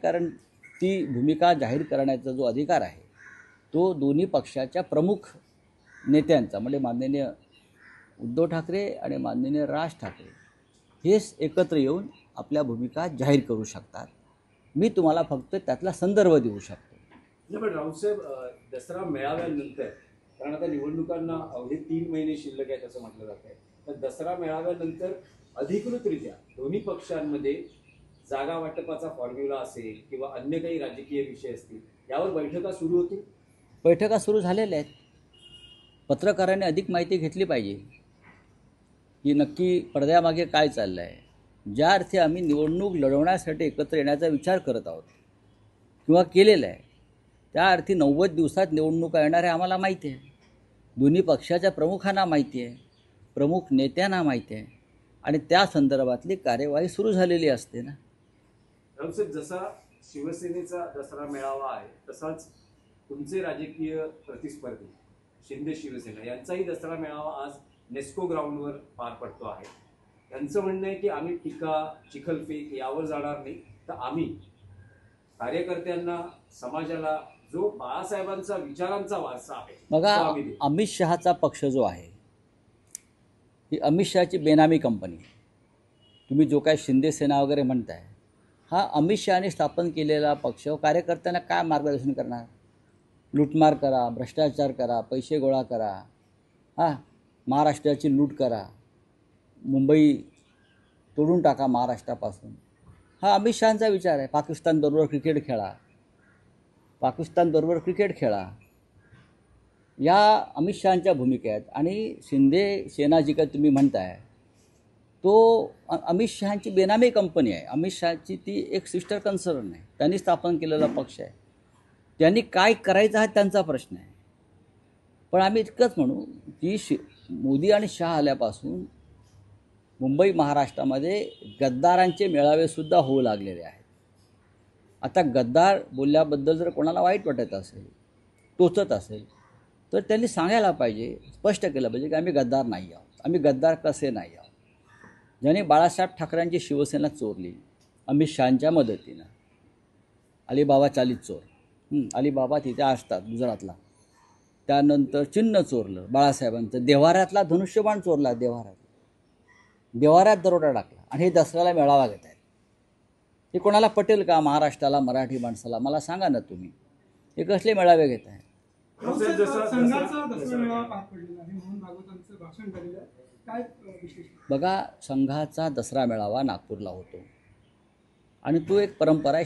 कारण ती भूमिका जाहीर करण्याचा जो अधिकार आहे तो दोन्ही पक्षाच्या प्रमुख नेत्यांचा, म्हणजे माननीय उद्धव ठाकरे आणि माननीय राज ठाकरे हेच एकत्र येऊन आपल्या भूमिका जाहीर करू शकतात. मी तुम्हाला फक्त त्यातला संदर्भ देऊ शकतो. नाही, पण राऊतसाहेब, दसरा मेळाव्यानंतर, कारण आता निवडणुकांना अवघे 3 महिने शिल्लक आहेत असं म्हटलं जात आहे, तर दसरा मेळाव्यानंतर अधिकृतरित्या दोन्ही पक्षांमध्ये जागा वाटपाचा फॉर्म्युला असेल किंवा अन्य काही राजकीय विषय असतील, यावर बैठका सुरू होतील. बैठका सुरू झालेल्या आहेत. पत्रकारांनी अधिक माहिती घेतली पाहिजे की नक्की पडद्यामागे काय चाललं आहे. ज्या अर्थी आम्ही निवडणूक लढवण्यासाठी एकत्र येण्याचा विचार करत आहोत किंवा केलेला आहे, त्या अर्थी 90 दिवसात निवडणुका येणार आहे आम्हाला माहिती आहे. दोन्ही पक्षाच्या प्रमुखांना माहिती आहे, प्रमुख नेत्यांना माहिती आहे, आणि त्या संदर्भातली कार्यवाही सुरू झालेली असते ना. राऊतसाहेब, जसा शिवसेनेचा दसरा मेळावा आहे तसाच तुमचे राजकीय प्रतिस्पर्धी शिंदे शिवसेना यांचाही दसरा मेळावा आज नेस्को ग्राउंडवर पार पडतो आहे. त्यांचं म्हणणं आहे की आम्ही टीका, चिखलफेक यावर जाणार नाही, तर आम्ही कार्यकर्त्यांना, समाजाला जो बाळासाहेबांचा विचारांचा वारसा आहे बघा, तो आम्ही देऊ. अमित शहाचा पक्ष जो आहे ही अमित शहाची बेनामी कंपनी. तुम्ही जो काय शिंदे सेना वगैरे म्हणताय, हा अमित शहाने स्थापन केलेला पक्ष कार्यकर्त्यांना काय मार्गदर्शन करणार? लूटमार करा, भ्रष्टाचार करा, पैसे गोळा करा, महाराष्ट्राची लूट करा, मुंबई तोडून टाका महाराष्ट्रापासून, हा अमित शहांचा विचार आहे. पाकिस्तानबरोबर क्रिकेट खेळा, या अमित शहांच्या भूमिका आहेत. आणि शिंदे सेना जी काय तुम्ही म्हणताय तो अमित शहांची बेनामी कंपनी आहे. अमित शहाची ती एक सिस्टर कन्सर्न आहे. त्यांनी स्थापन केलेला पक्ष आहे. त्यांनी काय करायचं हा त्यांचा प्रश्न आहे. पण आम्ही इतकंच म्हणू की मोदी आणि शहा आल्यापासून मुंबई महाराष्ट्रामध्ये गद्दारांचे मेळावेसुद्धा होऊ लागलेले आहेत. आता गद्दार बोलल्याबद्दल जर कोणाला वाईट वाटत असेल, टोचत असेल, तर त्यांनी सांगायला पाहिजे, स्पष्ट केलं पाहिजे की आम्ही गद्दार नाही आहोत, आम्ही गद्दार कसे नाही आहोत. ज्याने बाळासाहेब ठाकरेंची शिवसेना चोरली अमित शहांच्या मदतीनं, अलिबाबा चालीत चोर, अलिबाबा तिथे असतात गुजरातला. त्यानंतर चिन्ह चोरलं बाळासाहेबांचं, देव्हाऱ्यातला धनुष्यबाण चोरला, देव्हाऱ्यात दरोडा टाकला, आणि हे दसऱ्याला मेळावा घेत आहेत. हे कोणाला पटेल का? महाराष्ट्राला, मराठी माणसाला मला सांगा ना तुम्ही, हे कसले मेळावे घेत आहे? बघा, संघाचा दसरा मेळावा नागपूरला होतो आणि तो एक परंपरा आहे.